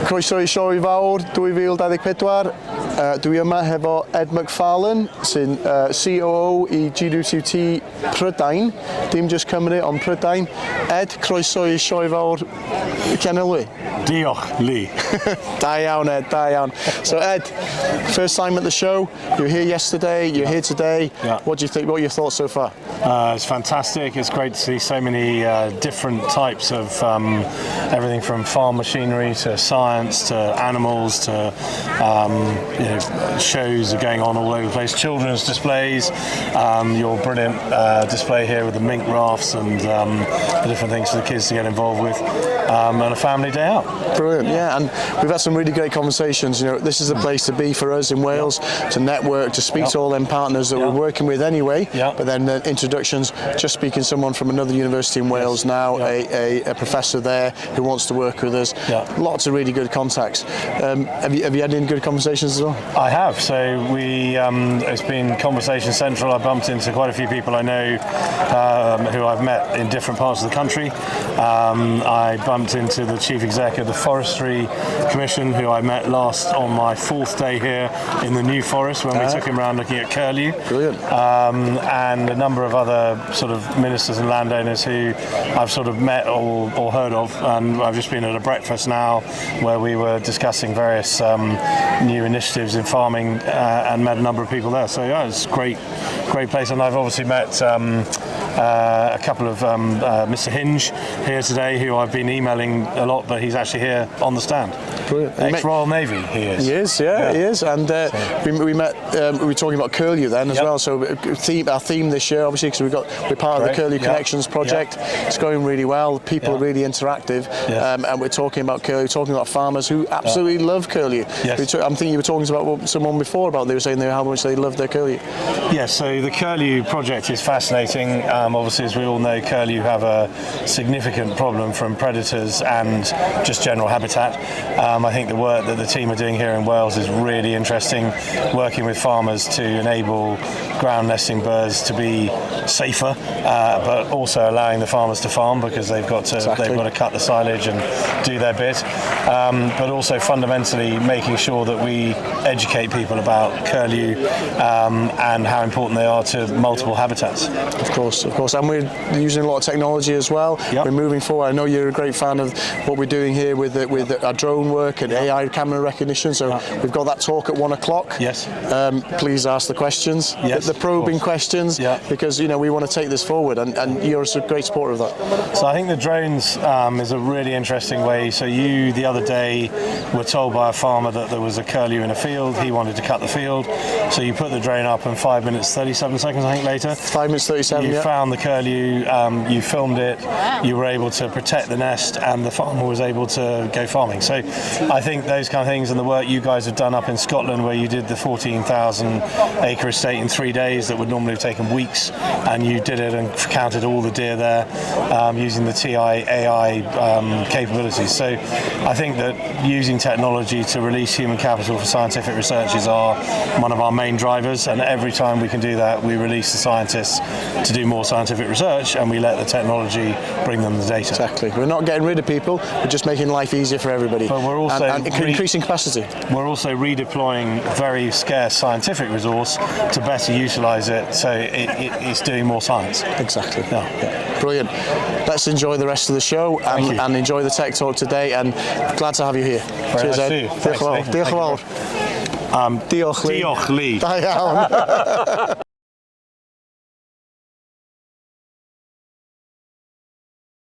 Croeso I sioe fawr 2024. Dwi yma hefo Ed Macfarlane, sy'n COO I GWCT Prydain, dim just Cymru, ond Prydain. Ed, croeso I sioe fawr Cenelwy. Diolch, Lee. Da iawn, Ed, da iawn. So Ed, first time at the show, you were here yesterday, you're here today. Yeah. What do you think, what are your thoughts so far? It's fantastic. It's great to see so many different types of everything from farm machinery to science to animals to shows are going on all over the place. Children's displays, your brilliant display here with the mink rafts and the different things for the kids to get involved with, and a family day out. Brilliant, yeah, and we've had some really great conversations. You know, this is the place to be for us in Wales, to network, to speak to all them partners that we're working with anyway, but then introductions, just speaking to someone from another university in Wales now, a professor there who wants to work with us. Lots of really good contacts. Have you had any good conversations as well? I have, so it's been conversation central. I bumped into quite a few people I know who I've met in different parts of the country. I bumped into the chief exec of the Forestry Commission, who I met last on my 4th day here in the New Forest when we took him around looking at curlew. Brilliant. And a number of other sort of ministers and landowners who I've sort of met or heard of, and I've just been at a breakfast now where we were discussing various new initiatives in farming and met a number of people there. So yeah, it's a great place, and I've obviously met a couple of Mr. Hinge here today, who I've been emailing a lot, but he's actually here on the stand. Brilliant. Ex-Royal Navy, he is. He is, yeah. He is. And we met. We were talking about curlew then as well. So our theme this year, obviously, because we're part of the Curlew Connections project. It's going really well. People are really interactive, and we're talking about curlew, talking about farmers who absolutely love curlew. I'm thinking you were talking about someone before about they were saying how much they love their curlew. Yes. So the curlew project is fascinating. Obviously, as we all know, curlew have a significant problem from predators and just general habitat. I think the work that the team are doing here in Wales is really interesting, working with farmers to enable ground nesting birds to be safer, but also allowing the farmers to farm, because they've got to cut the silage and do their bit, but also fundamentally making sure that we educate people about curlew and how important they are to multiple habitats. Of course, and we're using a lot of technology as well. We're moving forward. I know you're a great fan of what we're doing here with our drone work and AI camera recognition. So we've got that talk at 1 o'clock. Yes. Please ask the questions, the probing questions, because we want to take this forward, and you're a great supporter of that. So I think the drones is a really interesting way. So you, the other day, were told by a farmer that there was a curlew in a field. He wanted to cut the field, so you put the drone up, and 5 minutes 37 seconds, I think, later. 5 minutes 37. You found the curlew. You filmed it. You were able to protect the nest, and the farmer was able to go farming. So I think those kind of things, and the work you guys have done up in Scotland, where you did the 14,000 acre estate in 3 days that would normally have taken weeks, and you did it and counted all the deer there using the TI AI capabilities. So I think that using technology to release human capital for scientific research is one of our main drivers, and every time we can do that, we release the scientists to do more scientific research, and we let the technology bring them the data. Exactly. We're not getting rid of people, we're just making life easier for everybody. But we're also and increasing capacity. We're also redeploying very scarce scientific resource to better utilise it, so it's doing more science. Exactly. Yeah. Brilliant. Let's enjoy the rest of the show and enjoy the tech talk today, and glad to have you here. Cheers, Ed. Diolch yn fawr. Diolch, Lee. Diolch, Lee. Da iawn.